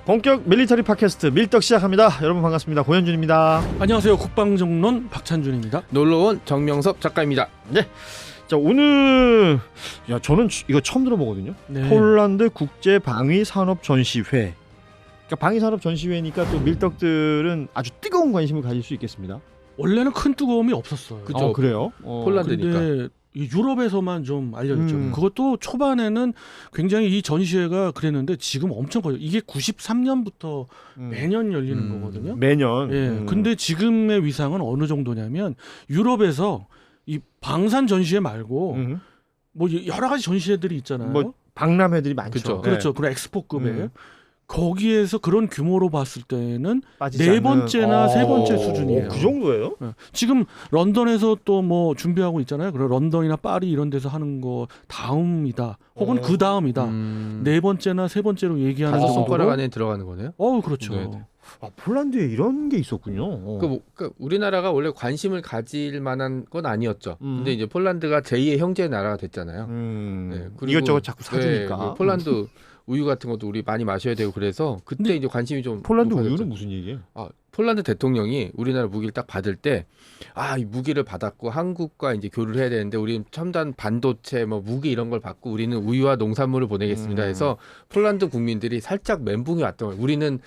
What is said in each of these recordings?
본격 밀리터리 팟캐스트 밀떡 시작합니다. 여러분 반갑습니다. 고현준입니다. 안녕하세요. 국방정론 박찬준입니다. 놀러온 정명섭 작가입니다. 네. 자, 오늘 저는 이거 처음 들어보거든요. 네. 폴란드 국제 방위 산업 전시회. 그러니까 방위 산업 전시회니까 또 밀떡들은 아주 뜨거운 관심을 가질 수 있겠습니다. 원래는 큰 뜨거움이 없었어요. 그쵸. 그래요? 폴란드니까. 근데 이 유럽에서만 좀 알려졌죠. 그것도 초반에는 굉장히 이 전시회가 그랬는데 지금 엄청 커요. 이게 93년부터 매년 열리는 거거든요. 매년. 예. 근데 지금의 위상은 어느 정도냐면 유럽에서 이 방산 전시회 말고 뭐 여러 가지 전시회들이 있잖아요. 뭐 박람회들이 많죠. 그쵸. 그렇죠. 그런 엑스포급에 거기에서 그런 규모로 봤을 때는 빠지지 네 않는. 번째나 세 번째 수준이에요. 그 정도예요? 지금 런던에서 또 뭐 준비하고 있잖아요. 그래 런던이나 파리 이런 데서 하는 거 다음이다. 혹은 그 다음이다. 네 번째나 세 번째로 얘기하는 다섯 정도로. 손가락 안에 들어가는 거네요. 그렇죠. 네네. 아, 폴란드에 이런 게 있었군요. 그러니까 우리나라가 원래 관심을 가질 만한 건 아니었죠. 근데 이제 폴란드가 제2의 형제 나라가 됐잖아요. 네, 그리고 이것저것 자꾸 사주니까. 네, 뭐 폴란드 우유 같은 것도 우리 많이 마셔야 되고 그래서 그때 이제 관심이 좀 폴란드 높아졌죠. 우유는 무슨 얘기예요? 폴란드 대통령이 우리나라 무기를 딱 받을 때 이 무기를 받았고 한국과 이제 교류를 해야 되는데 우리는 첨단 반도체 뭐 무기 이런 걸 받고 우리는 우유와 농산물을 보내겠습니다 해서 폴란드 국민들이 살짝 멘붕이 왔던 거예요. 우리는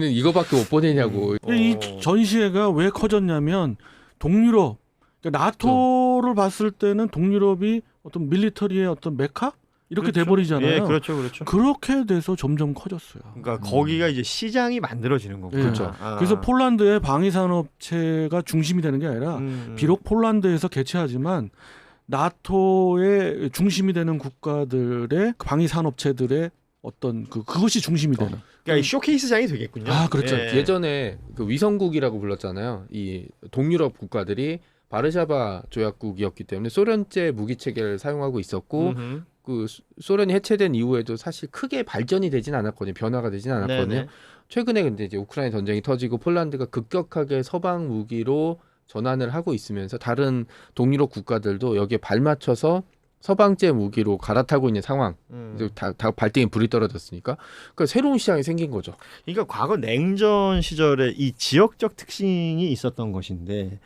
이거밖에 못 보내냐고. 이 전시회가 왜 커졌냐면 동유럽, 그러니까 나토를 봤을 때는 동유럽이 어떤 밀리터리의 어떤 메카 이렇게 그렇죠. 돼버리잖아요. 예, 그렇죠. 그렇게 돼서 점점 커졌어요. 그러니까 거기가 이제 시장이 만들어지는 거고. 예. 그렇죠. 그래서 폴란드의 방위산업체가 중심이 되는 게 아니라 비록 폴란드에서 개최하지만 나토의 중심이 되는 국가들의 방위산업체들의 어떤 그것이 중심이 되는. 그러니까 이 쇼케이스장이 되겠군요. 그렇죠. 예. 예전에 그 위성국이라고 불렀잖아요. 이 동유럽 국가들이 바르샤바 조약국이었기 때문에 소련제 무기 체계를 사용하고 있었고 그 소련이 해체된 이후에도 사실 크게 발전이 되진 않았거든요. 변화가 되진 않았거든요. 네네. 최근에 근데 이제 우크라이나 전쟁이 터지고 폴란드가 급격하게 서방 무기로 전환을 하고 있으면서 다른 동유럽 국가들도 여기에 발맞춰서 서방제 무기로 갈아타고 있는 상황. 이제 다 발등에 불이 떨어졌으니까. 그러니까 새로운 시장이 생긴 거죠. 그러니까 과거 냉전 시절에 이 지역적 특징이 있었던 것인데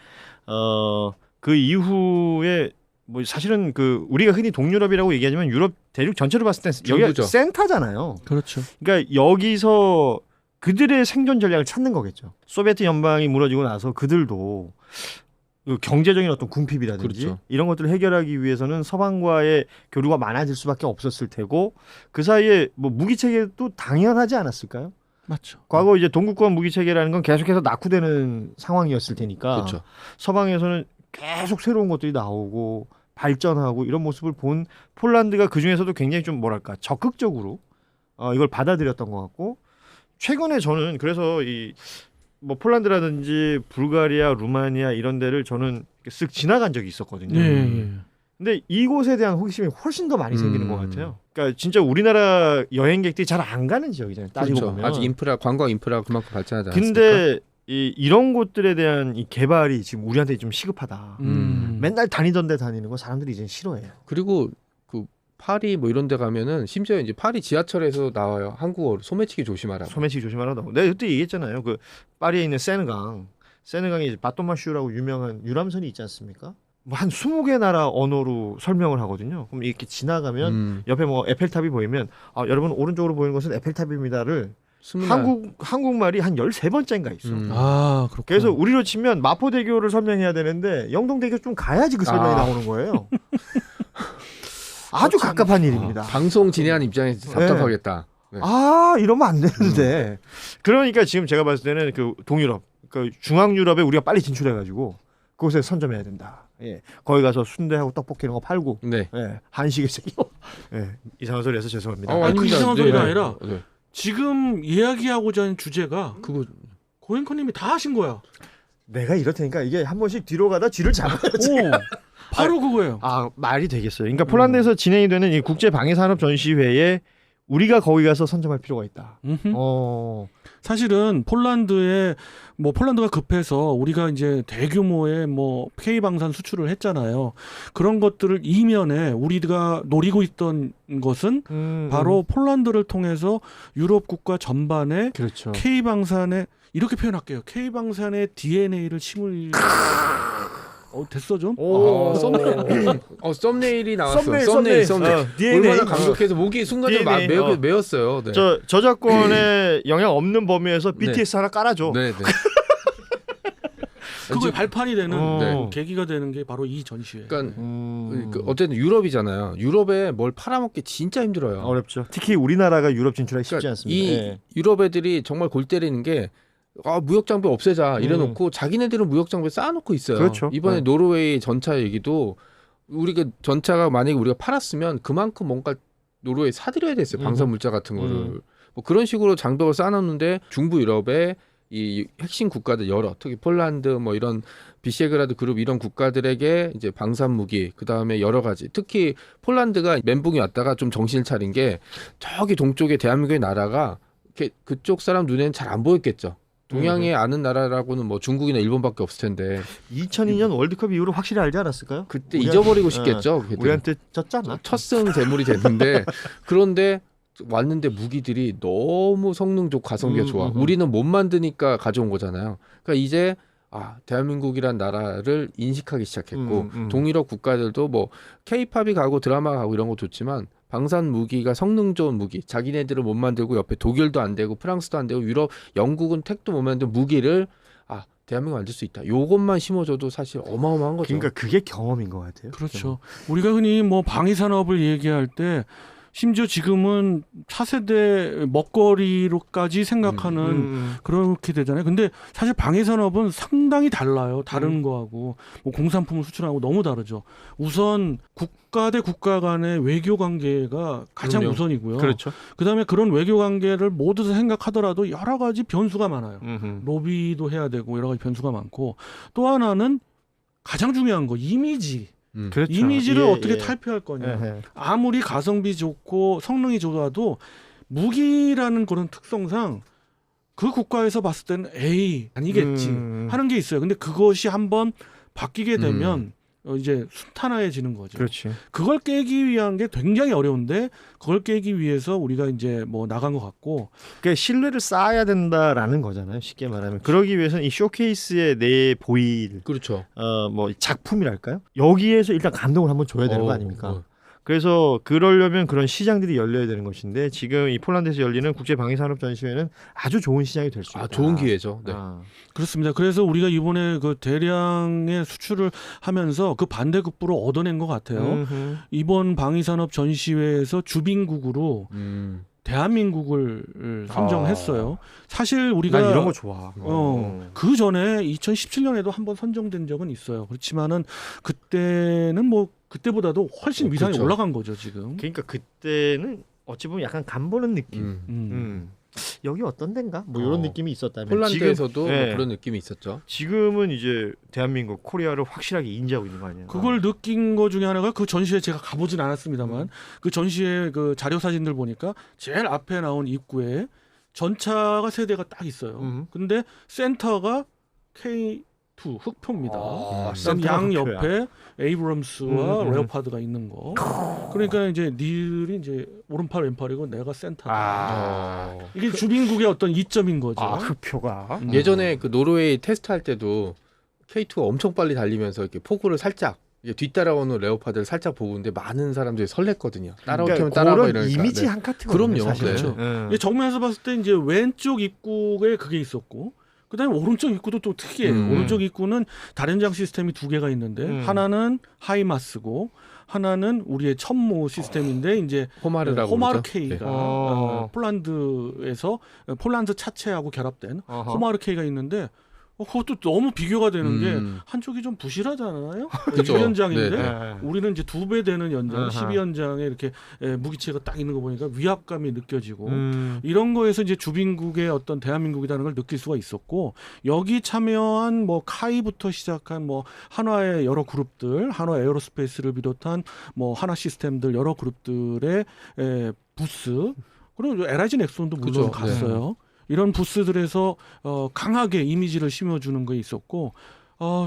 그 이후에 뭐 사실은 그 우리가 흔히 동유럽이라고 얘기하지만 유럽 대륙 전체로 봤을 때 여기가 중부죠. 센터잖아요. 그렇죠. 그러니까 여기서 그들의 생존 전략을 찾는 거겠죠. 소비에트 연방이 무너지고 나서 그들도 그 경제적인 어떤 궁핍이라든지 그렇죠. 이런 것들을 해결하기 위해서는 서방과의 교류가 많아질 수밖에 없었을 테고 그 사이에 뭐 무기 체계도 당연하지 않았을까요? 맞죠. 과거 이제 동국권 무기 체계라는 건 계속해서 낙후되는 상황이었을 테니까 그렇죠. 서방에서는 계속 새로운 것들이 나오고 발전하고 이런 모습을 본 폴란드가 그 중에서도 굉장히 좀 뭐랄까 적극적으로 이걸 받아들였던 것 같고 최근에 저는 그래서 이 뭐 폴란드라든지 불가리아, 루마니아 이런 데를 저는 쓱 지나간 적이 있었거든요. 예. 근데 이곳에 대한 호기심이 훨씬 더 많이 생기는 것 같아요. 그러니까 진짜 우리나라 여행객들이 잘 안 가는 지역이잖아요. 따지고 그렇죠. 보면. 아직 관광 인프라가 그만큼 발전하지 않았습니까? 근데 이런 곳들에 대한 이 개발이 지금 우리한테 좀 시급하다. 맨날 다니던 데 다니는 거 사람들이 이제 싫어해요. 그리고 그 파리 뭐 이런 데 가면은 심지어 이제 파리 지하철에서 나와요. 한국어로 소매치기 조심하라고. 소매치기 조심하라고. 내가 그때 얘기했잖아요. 그 파리에 있는 세느강이 이제 바토마슈라고 유명한 유람선이 있지 않습니까? 뭐 한 20개 나라 언어로 설명을 하거든요. 그럼 이렇게 지나가면 옆에 뭐 에펠탑이 보이면 여러분 오른쪽으로 보이는 것은 에펠탑입니다를 한국말이 한 13번째인가 있어. 그렇구나. 그래서 우리로 치면 마포대교를 설명해야 되는데 영동대교 좀 가야지 그 설명이 나오는 거예요. 아주 갑갑한 일입니다. 방송 진행하는 입장에서 답답하겠다. 네. 이러면 안 되는데. 그러니까 지금 제가 봤을 때는 그 동유럽, 그 중앙유럽에 우리가 빨리 진출해가지고 그곳에 선점해야 된다. 예, 거기 가서 순대하고 떡볶이 이런 거 팔고, 네. 예, 한식에 새기고, 예, 이상한 소리 해서 죄송합니다. 그 이상한 소리가 네. 아니라 네. 지금 이야기하고자 하는 주제가 그거 고행커님이 다 하신 거야. 내가 이럴 테니까 이게 한 번씩 뒤로 가다 뒤를 잡아야지. 바로 그거예요. 말이 되겠어요. 그러니까 폴란드에서 진행이 되는 이 국제 방위 산업 전시회에 우리가 거기 가서 선점할 필요가 있다. 음흠. 어. 사실은 폴란드가 급해서 우리가 이제 대규모의 뭐 K 방산 수출을 했잖아요. 그런 것들을 이면에 우리가 노리고 있던 것은 바로 폴란드를 통해서 유럽 국가 전반에 그렇죠. K 방산에 이렇게 표현할게요. K 방산의 DNA를 심을 됐어 좀? 썸네일이 나왔어. 썸네일. DNA. 얼마나 감격해서 목이 순간적으로 DNA. 메었어요. 네. 저작권에 영향 없는 범위에서 BTS 하나 깔아줘. 네. 그거의 발판이 되는 네. 계기가 되는 게 바로 이 전시회. 그러니까 어쨌든 유럽이잖아요. 유럽에 뭘 팔아먹기 진짜 힘들어요. 어렵죠. 특히 우리나라가 유럽 진출하기 쉽지 그러니까 않습니다. 이 예. 유럽 애들이 정말 골 때리는 게 무역 장비 없애자 이래놓고 자기네들은 무역 장비 쌓아놓고 있어요. 그렇죠. 이번에 네. 노르웨이 전차 얘기도 우리가 전차가 만약에 우리가 팔았으면 그만큼 뭔가 노르웨이 사들여야 됐어요. 방산 물자 같은 거를 뭐 그런 식으로 장벽을 쌓아놓는데 중부 유럽의 이 핵심 국가들 여러 특히 폴란드 뭐 이런 비셰그라드 그룹 이런 국가들에게 이제 방산 무기 그다음에 여러 가지 특히 폴란드가 멘붕이 왔다가 좀 정신을 차린 게 저기 동쪽에 대한민국의 나라가 그쪽 사람 눈에는 잘 안 보였겠죠. 동양에 아는 나라라고는 뭐 중국이나 일본밖에 없을 텐데 2002년 월드컵 이후로 확실히 알지 않았을까요? 그때 잊어버리고 싶겠죠. 걔들은. 우리한테 졌잖아. 첫승 대물이 됐는데 그런데 왔는데 무기들이 너무 성능 좋고 가성비가 좋아. 우리는 못 만드니까 가져온 거잖아요. 그러니까 이제 대한민국이란 나라를 인식하기 시작했고 동유럽 국가들도 뭐 K-팝이 가고 드라마가 가고 이런 거 좋지만 방산 무기가 성능 좋은 무기 자기네들은 못 만들고 옆에 독일도 안 되고 프랑스도 안 되고 유럽 영국은 택도 못 만든 무기를 대한민국 만들 수 있다. 요것만 심어줘도 사실 어마어마한 거죠. 그러니까 그게 경험인 것 같아요. 그렇죠. 우리가 흔히 뭐 방위 산업을 얘기할 때 심지어 지금은 차세대 먹거리로까지 생각하는 그렇게 되잖아요. 근데 사실 방위 산업은 상당히 달라요. 다른 거하고 뭐 공산품을 수출하고 너무 다르죠. 우선 국가 대 국가 간의 외교 관계가 가장 그럼요. 우선이고요. 그렇죠. 그다음에 그런 외교 관계를 모두 생각하더라도 여러 가지 변수가 많아요. 로비도 해야 되고 여러 가지 변수가 많고 또 하나는 가장 중요한 거 이미지. 그렇죠. 이미지를 예, 어떻게 예. 탈피할 거냐. 예. 아무리 가성비 좋고 성능이 좋아도 무기라는 그런 특성상 그 국가에서 봤을 때는 에이 아니겠지 하는 게 있어요. 근데 그것이 한번 바뀌게 되면 이제 순탄화해지는 거죠. 그렇지. 그걸 깨기 위한 게 굉장히 어려운데 그걸 깨기 위해서 우리가 이제 뭐 나간 것 같고 그러니까 신뢰를 쌓아야 된다라는 거잖아요. 쉽게 말하면. 그러기 위해서는 이 쇼케이스에 내 보일 그렇죠. 뭐 작품이랄까요? 여기에서 일단 감동을 한번 줘야 되는 거 아닙니까? 그래서 그러려면 그런 시장들이 열려야 되는 것인데 지금 이 폴란드에서 열리는 국제 방위 산업 전시회는 아주 좋은 시장이 될 수 있다. 좋은 기회죠. 네. 그렇습니다. 그래서 우리가 이번에 그 대량의 수출을 하면서 그 반대급부로 얻어낸 것 같아요. 이번 방위산업 전시회에서 주빈국으로 대한민국을 선정했어요. 사실 우리가 난 이런 거 좋아. 그 전에 2017년에도 한번 선정된 적은 있어요. 그렇지만은 그때는 뭐 그때보다도 훨씬 위상이 그렇죠. 올라간 거죠 지금. 그러니까 그때는 어찌 보면 약간 간보는 느낌. 여기 어떤 데인가? 뭐 이런 느낌이 있었다면 폴란드에서도 지금, 뭐 네. 그런 느낌이 있었죠. 지금은 이제 대한민국 코리아를 확실하게 인지하고 있는 거 아니에요? 그걸 느낀 거 중에 하나가 그 전시회 제가 가보진 않았습니다만 그 전시회 그 자료 사진들 보니까 제일 앞에 나온 입구에 전차가 세 대가 딱 있어요. 근데 센터가 K2 흑표입니다. 그다음 양 옆에 에이브럼스와 레오파드가 있는 거. 그러니까 이제 니들이 이제 오른팔 왼팔이고 내가 센터다. 이게 주빈국의 어떤 이점인 거죠. 흑표가. 예전에 그 노르웨이 테스트할 때도 K2가 엄청 빨리 달리면서 이렇게 포구를 살짝 뒤따라오는 레오파드를 살짝 보고 있는데 많은 사람들이 설렜거든요. 따라오면 따라와 그런 이러니까. 이미지 네. 한 카트거든요. 그럼요. 사실은. 네. 이게 정면에서 봤을 때 이제 왼쪽 입구에 그게 있었고 그다음에 오른쪽 입구도 또 특이해요. 오른쪽 입구는 다련장 시스템이 두 개가 있는데 하나는 하이마스고 하나는 우리의 천모 시스템인데 이제 호마르라고 호마르 그러죠? K가 폴란드에서 폴란드 차체하고 결합된 호마르 K가 있는데 그것도 너무 비교가 되는 게 한쪽이 좀 부실하잖아요. 그렇죠. 6연장인데 네. 우리는 이제 2배 되는 연장 12연장에 이렇게 무기체가 딱 있는 거 보니까 위압감이 느껴지고 이런 거에서 이제 주빈국의 어떤 대한민국이라는 걸 느낄 수가 있었고 여기 참여한 뭐 카이부터 시작한 뭐 한화의 여러 그룹들 한화 에어로스페이스를 비롯한 뭐 한화 시스템들 여러 그룹들의 부스 그리고 LIG 넥슨도 물론 그죠. 갔어요. 이런 부스들에서 강하게 이미지를 심어주는 게 있었고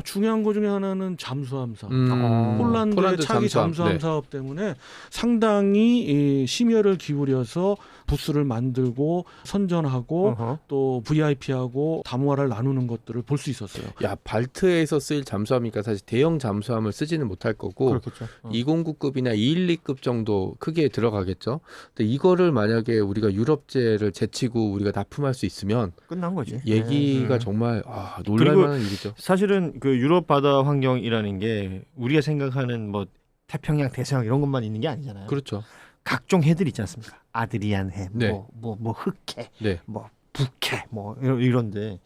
중요한 것 중에 하나는 잠수함 사업. 폴란드의 폴란드 차기 잠수함 네. 사업 때문에 상당히 심혈을 기울여서 부스를 만들고 선전하고 어허. 또 VIP하고 담화를 나누는 것들을 볼 수 있었어요. 야, 발트에서 쓰일 잠수함이니까 사실 대형 잠수함을 쓰지는 못할 거고 그렇겠죠. 209급이나 212급 정도 크기에 들어가겠죠. 근데 이거를 만약에 우리가 유럽제를 제치고 우리가 납품할 수 있으면 끝난 거지. 얘기가 네. 정말 놀랄만한 일이죠. 사실은 그 유럽 바다 환경이라는 게 우리가 생각하는 뭐 태평양, 대서양 이런 것만 있는 게 아니잖아요. 그렇죠. 각종 해들 있지 않습니까? 아드리안 해, 네. 뭐 흑해, 네. 뭐 북해, 뭐 이런데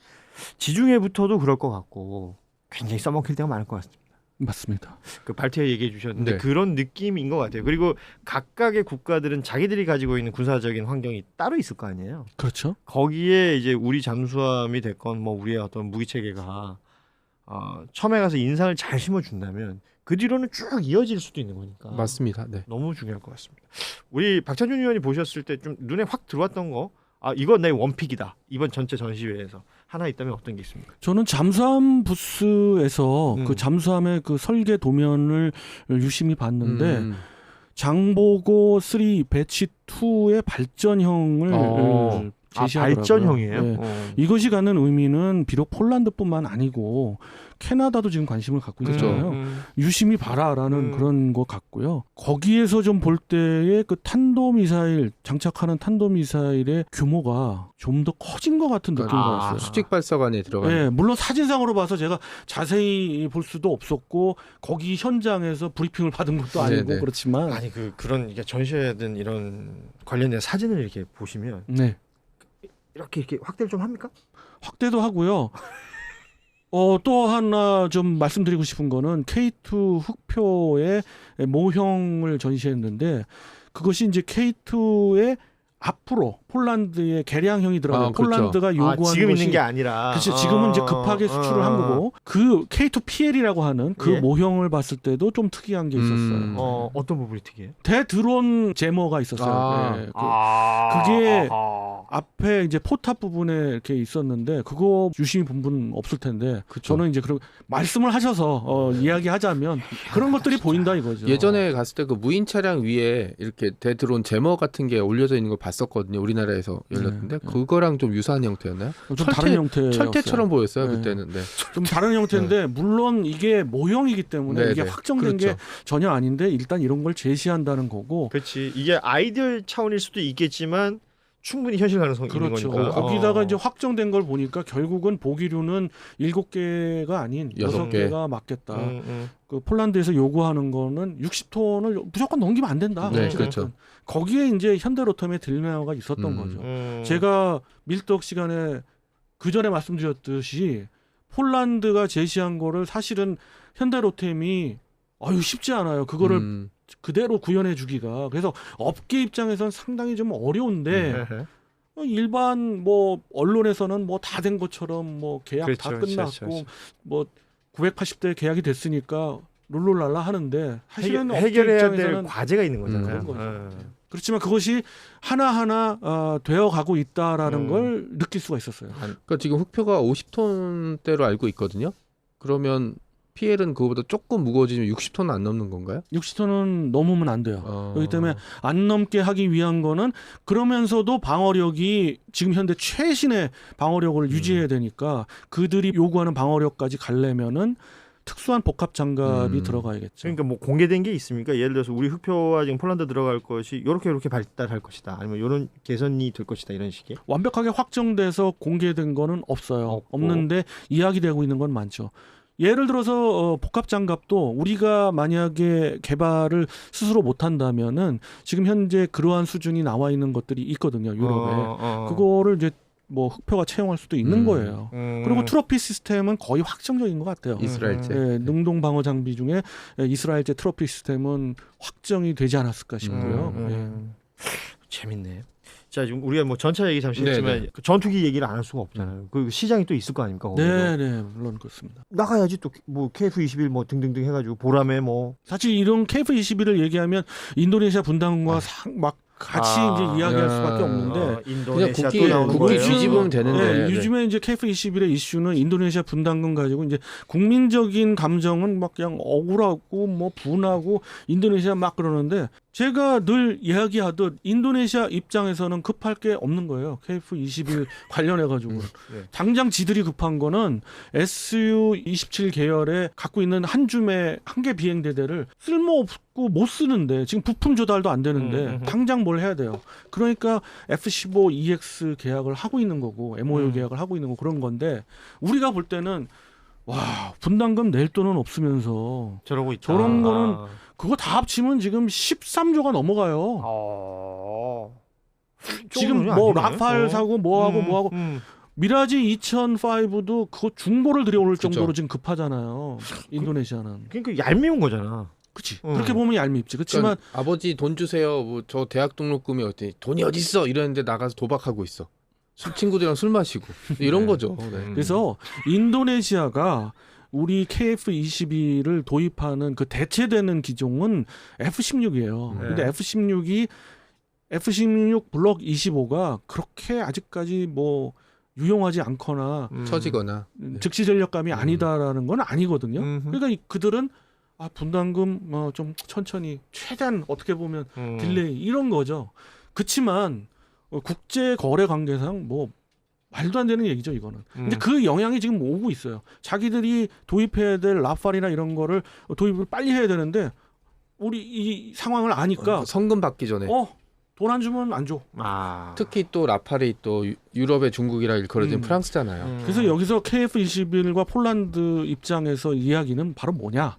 지중해부터도 그럴 것 같고 굉장히 써먹힐 때가 많을 것 같습니다. 맞습니다. 그 발트해 얘기해 주셨는데 네. 그런 느낌인 것 같아요. 그리고 각각의 국가들은 자기들이 가지고 있는 군사적인 환경이 따로 있을 거 아니에요. 그렇죠. 거기에 이제 우리 잠수함이 됐건 뭐 우리의 어떤 무기 체계가 처음에 가서 인상을 잘 심어준다면 그 뒤로는 쭉 이어질 수도 있는 거니까. 맞습니다. 네. 너무 중요할 것 같습니다. 우리 박찬준 의원이 보셨을 때 좀 눈에 확 들어왔던 거, 이건 내 원픽이다. 이번 전체 전시회에서 하나 있다면 어떤 게 있습니까? 저는 잠수함 부스에서 그 잠수함의 그 설계 도면을 유심히 봤는데 장보고 3 배치 2의 발전형을 제시하더라고요. 발전형이에요? 네. 이것이 갖는 의미는 비록 폴란드뿐만 아니고 캐나다도 지금 관심을 갖고 그렇죠. 있잖아요. 유심히 봐라라는 그런 것 같고요. 거기에서 좀 볼 때의 그 탄도미사일 장착하는 탄도미사일의 규모가 좀 더 커진 것 같은 느낌이 받았어요. 수직 발사관에 들어가는. 네, 물론 사진상으로 봐서 제가 자세히 볼 수도 없었고 거기 현장에서 브리핑을 받은 것도 아니고 네네. 그렇지만 아니 그런 이게 전시회든 이런 관련된 사진을 이렇게 보시면 네, 이렇게 확대를 좀 합니까? 확대도 하고요. 또 하나 좀 말씀드리고 싶은 거는 K2 흑표의 모형을 전시했는데 그것이 이제 K2의 앞으로 폴란드의 개량형이 들어가요. 그렇죠. 폴란드가 요구하는 지금 것이 있는 게 아니라. 그렇죠. 지금은 이제 급하게 수출을 한 거고 그 K2PL이라고 하는 그 예. 모형을 봤을 때도 좀 특이한 게 있었어요. 어떤 부분이 특이해요? 대드론 제모가 있었어요. 네, 그게 앞에 이제 포탑 부분에 이렇게 있었는데 그거 유심히 본 분 없을 텐데 그쵸. 저는 이제 그런 말씀을 하셔서 이야기하자면 그런 것들이 보인다 이거죠. 예전에 갔을 때 그 무인 차량 위에 이렇게 대드론 제머 같은 게 올려져 있는 걸 봤었거든요. 우리나라에서 열렸는데 네. 그거랑 좀 유사한 형태였나요? 좀 다른 형태였어요. 철퇴처럼 보였어요. 네. 그때는. 네. 좀 다른 형태인데 물론 이게 모형이기 때문에 네, 이게 네. 확정된 그렇죠. 게 전혀 아닌데 일단 이런 걸 제시한다는 거고 그렇지. 이게 아이디어 차원일 수도 있겠지만 충분히 현실 가능성이 그렇죠. 있는 거니까. 거기다가 이제 확정된 걸 보니까 결국은 보기류는 7개가 아닌 6개. 6개가 맞겠다. 그 폴란드에서 요구하는 거는 60톤을 무조건 넘기면 안 된다. 네, 어찌됐든. 그렇죠. 거기에 이제 현대로템의 딜레마가 있었던 거죠. 제가 밀떡 시간에 그 전에 말씀드렸듯이 폴란드가 제시한 거를 사실은 현대로템이 쉽지 않아요. 그거를 그대로 구현해 주기가. 그래서 업계 입장에서는 상당히 좀 어려운데 일반 뭐 언론에서는 뭐 다 된 것처럼 뭐 계약 그렇죠, 다 끝났고 그렇죠. 뭐 980대 계약이 됐으니까 룰루랄라 하는데 사실은 업계 해결해야 될 입장에서는 과제가 있는 거잖아요. 그런 거죠. 그렇지만 그것이 하나하나 되어가고 있다라는 걸 느낄 수가 있었어요. 그러니까 지금 흑표가 50톤대로 알고 있거든요. 그러면 PL은 그거보다 조금 무거워지면 60톤은 안 넘는 건가요? 60톤은 넘으면 안 돼요. 그렇기 때문에 안 넘게 하기 위한 거는 그러면서도 방어력이 지금 현대 최신의 방어력을 유지해야 되니까 그들이 요구하는 방어력까지 가려면은 특수한 복합 장갑이 들어가야겠죠. 그러니까 뭐 공개된 게 있습니까? 예를 들어서 우리 흑표와 지금 폴란드 들어갈 것이 이렇게 발달할 것이다. 아니면 이런 개선이 될 것이다. 이런 식의. 완벽하게 확정돼서 공개된 거는 없어요. 없는데 이야기되고 있는 건 많죠. 예를 들어서 복합 장갑도 우리가 만약에 개발을 스스로 못한다면은 지금 현재 그러한 수준이 나와 있는 것들이 있거든요. 유럽에. 그거를 이제 뭐 흑표가 채용할 수도 있는 거예요. 그리고 트로피 시스템은 거의 확정적인 것 같아요. 이스라엘제. 능동 방어 장비 중에 이스라엘제 트로피 시스템은 확정이 되지 않았을까 싶고요. 재밌네. 자, 지금 우리가 뭐 전차 얘기 잠시 했지만 그 전투기 얘기를 안 할 수가 없잖아요. 그 시장이 또 있을 거 아닙니까? 네, 물론 그렇습니다. 나가야지 또 뭐 KF-21 뭐 등등등 해가지고 보람에 뭐 사실 이런 KF-21을 얘기하면 인도네시아 분담과 막 같이 이제 이야기할 수밖에 없는데 인도네시아 그냥 또 나오는 국기 거예요? 뒤집으면 되는데. 네, 요즘에 이제 KF21의 이슈는 인도네시아 분담금 가지고 이제 국민적인 감정은 막 그냥 억울하고 뭐 분하고 인도네시아 막 그러는데 제가 늘 이야기하듯 인도네시아 입장에서는 급할 게 없는 거예요. KF21 관련해 가지고 네. 당장 지들이 급한 거는 SU-27 계열에 갖고 있는 한 줌의 한 개 비행대대를 쓸모없고 못 쓰는데 지금 부품 조달도 안 되는데 당장 뭘 해야 돼요. 그러니까 F-15EX 계약을 하고 있는 거고 MOU 계약을 하고 있는 거 그런 건데 우리가 볼 때는 와 분담금 낼 돈은 없으면서 저러고 있다. 저런 거는 그거 다 합치면 지금 13조가 넘어가요. 지금 뭐 라팔 사고 뭐하고 미라지 2005도 그거 중고를 들여올 그쵸. 정도로 지금 급하잖아요. 인도네시아는. 그러니까 얄미운 거잖아. 그렇지. 그렇게 보면 얄밉지. 그렇지만 그러니까 아버지 돈 주세요. 뭐 저 대학 등록금이 어때? 돈이 어디 있어? 이랬는데 나가서 도박하고 있어. 친구들이랑 술 마시고 이런 거죠. 네. 그래서 인도네시아가 우리 KF-21을 도입하는 그 대체되는 기종은 F-16이에요. 네. 근데 F-16 블록 25가 그렇게 아직까지 뭐 유용하지 않거나 처지거나 즉시 전력감이 아니다라는 건 아니거든요. 그러니까 그들은 분담금 좀 천천히 최대한 어떻게 보면 딜레이 이런 거죠. 그렇지만 국제 거래 관계상 뭐 말도 안 되는 얘기죠, 이거는. 근데 그 영향이 지금 오고 있어요. 자기들이 도입해야 될 라팔이나 이런 거를 도입을 빨리 해야 되는데 우리 이 상황을 아니까 성금 받기 전에 돈 안 주면 안 줘. 특히 또 라팔이 또 유럽의 중국이라 일컬어진 프랑스잖아요. 그래서 여기서 KF-21과 폴란드 입장에서 이야기는 바로 뭐냐?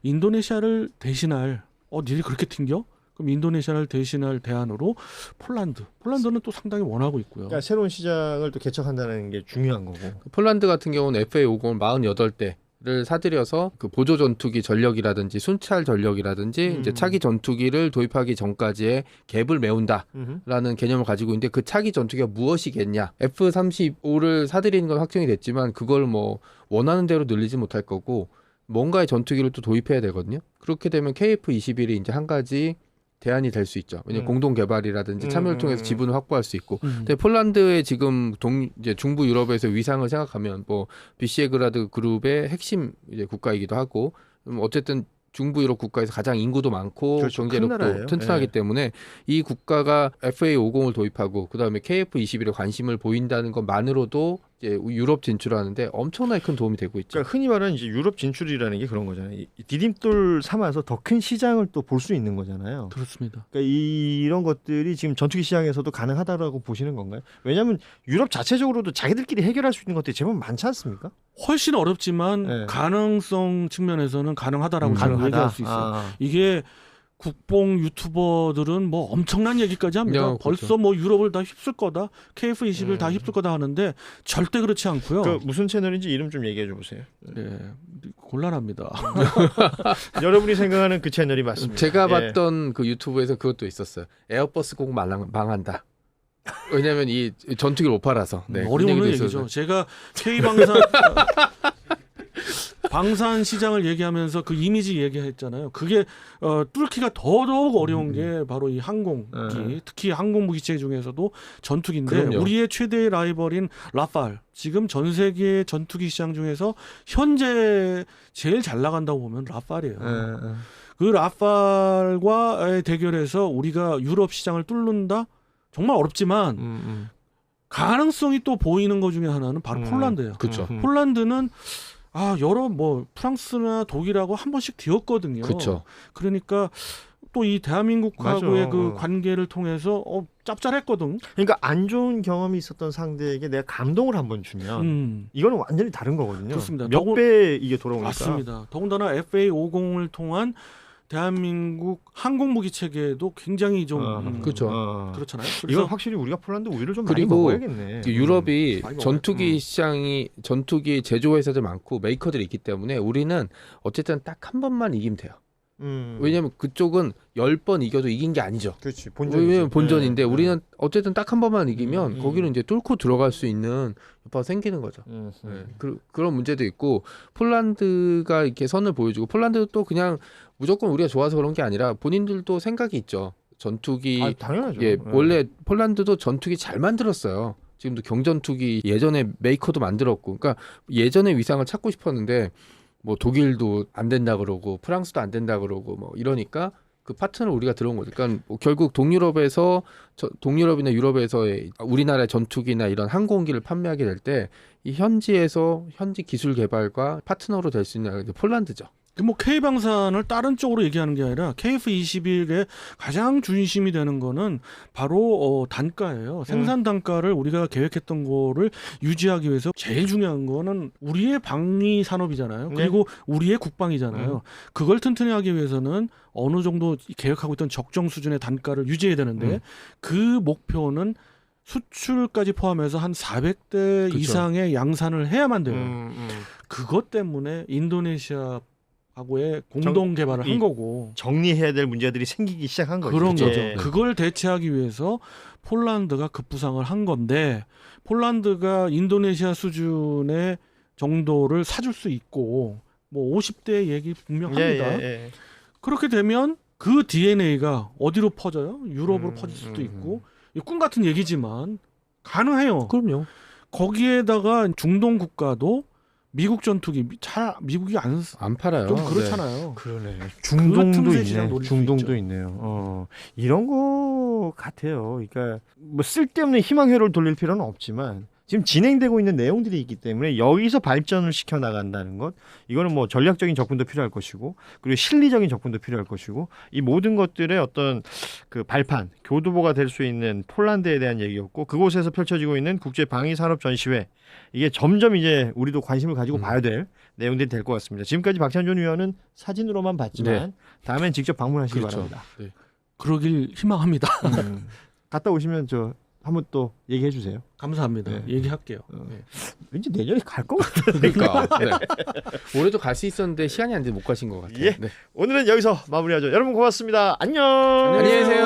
인도네시아를 대신할 니들이 그렇게 튕겨? 그럼 인도네시아를 대신할 대안으로 폴란드는 또 상당히 원하고 있고요. 그러니까 새로운 시장을 또 개척한다는 게 중요한 거고. 폴란드 같은 경우는 FA50을 48대를 사들여서 그 보조 전투기 전력이라든지 순찰 전력이라든지 이제 차기 전투기를 도입하기 전까지의 갭을 메운다라는 개념을 가지고 있는데 그 차기 전투기가 무엇이겠냐? F-35를 사들이는 건 확정이 됐지만 그걸 뭐 원하는 대로 늘리지 못할 거고 뭔가의 전투기를 또 도입해야 되거든요. 그렇게 되면 KF-21이 이제 한 가지 대안이 될 수 있죠. 왜냐면 공동 개발이라든지 참여를 통해서 지분을 확보할 수 있고. 근데 폴란드의 지금 이제 중부 유럽에서 위상을 생각하면 뭐 비시에그라드 그룹의 핵심 이제 국가이기도 하고 어쨌든 중부 유럽 국가에서 가장 인구도 많고 그렇죠. 경제력도 튼튼하기 때문에 이 국가가 FA50을 도입하고 그다음에 KF-21에 관심을 보인다는 것만으로도 이제 유럽 진출하는데 엄청나게 큰 도움이 되고 있죠. 그러니까 흔히 말하는 이제 유럽 진출이라는 게 그런 거잖아요. 이 디딤돌 삼아서 더 큰 시장을 또 볼 수 있는 거잖아요. 그렇습니다. 그러니까 이런 것들이 지금 전투기 시장에서도 가능하다라고 보시는 건가요? 왜냐하면 유럽 자체적으로도 자기들끼리 해결할 수 있는 것들이 제법 많지 않습니까? 훨씬 어렵지만 네. 가능성 측면에서는 가능하다라고 저는 가능하다. 얘기할 수 있어요. 이게 국뽕 유튜버들은 뭐 엄청난 얘기까지 합니다. 벌써 뭐 유럽을 다 휩쓸 거다, KF-21을 다 휩쓸 거다 하는데 절대 그렇지 않고요. 그 무슨 채널인지 이름 좀 얘기해 줘 보세요. 네, 곤란합니다. 여러분이 생각하는 그 채널이 맞습니다. 제가 봤던 그 유튜브에서 그것도 있었어요. 에어버스 꼭 망한다. 왜냐하면 이 전투기를 못 팔아서. 네, 어려운 얘기죠. 제가 K방산 방산 시장을 얘기하면서 그 이미지 얘기했잖아요. 그게 뚫기가 더더욱 어려운 게 바로 이 항공기, 특히 항공무기체 중에서도 전투기인데 그럼요. 우리의 최대의 라이벌인 라팔, 지금 전 세계 전투기 시장 중에서 현재 제일 잘 나간다고 보면 라팔이에요. 그 라팔과의 대결에서 우리가 유럽 시장을 뚫는다? 정말 어렵지만 가능성이 또 보이는 것 중에 하나는 바로 폴란드예요. 그렇죠. 폴란드는 여러 뭐 프랑스나 독일하고 한 번씩 뒤었거든요. 그렇죠. 그러니까 또 이 대한민국하고의 맞아. 그 관계를 통해서 짭짤했거든. 그러니까 안 좋은 경험이 있었던 상대에게 내가 감동을 한번 주면 이거는 완전히 다른 거거든요. 그렇습니다. 몇 배 이게 돌아오니까. 맞습니다. 더군다나 FA50을 통한 대한민국 항공무기 체계도 굉장히 좀 그렇죠. 그렇잖아요. 이건 확실히 우리가 폴란드 우유를 좀 많이 그리고 먹어야겠네. 유럽이 많이 전투기 시장이 전투기 제조 회사들 많고 메이커들이 있기 때문에 우리는 어쨌든 딱 한 번만 이기면 돼요. 왜냐하면 그쪽은 10번 이겨도 이긴 게 아니죠. 그렇지. 왜냐면 본전인데 네. 우리는 어쨌든 딱 한 번만 이기면 거기는 이제 뚫고 들어갈 수 있는 여파가 생기는 거죠. 네. 그런 문제도 있고 폴란드가 이렇게 선을 보여주고 폴란드도 또 그냥 무조건 우리가 좋아서 그런 게 아니라 본인들도 생각이 있죠. 전투기 당연하죠. 예, 원래 폴란드도 전투기 잘 만들었어요. 지금도 경전투기 예전에 메이커도 만들었고, 그러니까 예전의 위상을 찾고 싶었는데 뭐 독일도 안 된다 그러고 프랑스도 안 된다 그러고 뭐 이러니까 그 파트너를 우리가 들어온 거죠. 그러니까 뭐 결국 동유럽이나 유럽에서의 우리나라의 전투기나 이런 항공기를 판매하게 될 때 이 현지에서 현지 기술 개발과 파트너로 될 수 있는 나라가 이제 폴란드죠. 뭐 K방산을 다른 쪽으로 얘기하는 게 아니라 KF-21의 가장 중심이 되는 거는 바로 단가예요. 생산 단가를 우리가 계획했던 거를 유지하기 위해서 제일 중요한 거는 우리의 방위 산업이잖아요. 그리고 우리의 국방이잖아요. 그걸 튼튼히 하기 위해서는 어느 정도 계획하고 있던 적정 수준의 단가를 유지해야 되는데 그 목표는 수출까지 포함해서 한 400대 그쵸. 이상의 양산을 해야만 돼요. 그것 때문에 인도네시아 하고의 공동 개발을 한 거고 정리해야 될 문제들이 생기기 시작한 거죠. 그런 거죠. 예. 그걸 대체하기 위해서 폴란드가 급부상을 한 건데 폴란드가 인도네시아 수준의 정도를 사줄 수 있고 뭐 50대 얘기 분명합니다. 예. 그렇게 되면 그 DNA가 어디로 퍼져요? 유럽으로 퍼질 수도 있고 이 꿈 같은 얘기지만 가능해요. 그럼요. 거기에다가 중동 국가도 미국 전투기 미국이 안 팔아요. 좀 그렇잖아요. 그러네. 그 중동도 틈새 시장 있네. 노릴 수 중동도 있죠. 있네요. 이런 거 같아요. 그러니까 뭐 쓸데없는 희망회로를 돌릴 필요는 없지만 지금 진행되고 있는 내용들이 있기 때문에 여기서 발전을 시켜 나간다는 것, 이거는 뭐 전략적인 접근도 필요할 것이고, 그리고 실리적인 접근도 필요할 것이고, 이 모든 것들의 어떤 그 발판, 교두보가 될 수 있는 폴란드에 대한 얘기였고, 그곳에서 펼쳐지고 있는 국제 방위 산업 전시회, 이게 점점 이제 우리도 관심을 가지고 봐야 될 내용들이 될 것 같습니다. 지금까지 박찬준 위원은 사진으로만 봤지만 다음엔 직접 방문하시기 그렇죠. 바랍니다. 네. 그러길 희망합니다. 갔다 오시면 저 한번 또 얘기해 주세요. 감사합니다. 네. 얘기할게요. 왠지 내년에 갈 것 같아요. 그러니까 네. 올해도 갈 수 있었는데 시간이 안 돼 못 가신 것 같아요. 예. 네. 오늘은 여기서 마무리하죠. 여러분 고맙습니다. 안녕. 안녕히 계세요.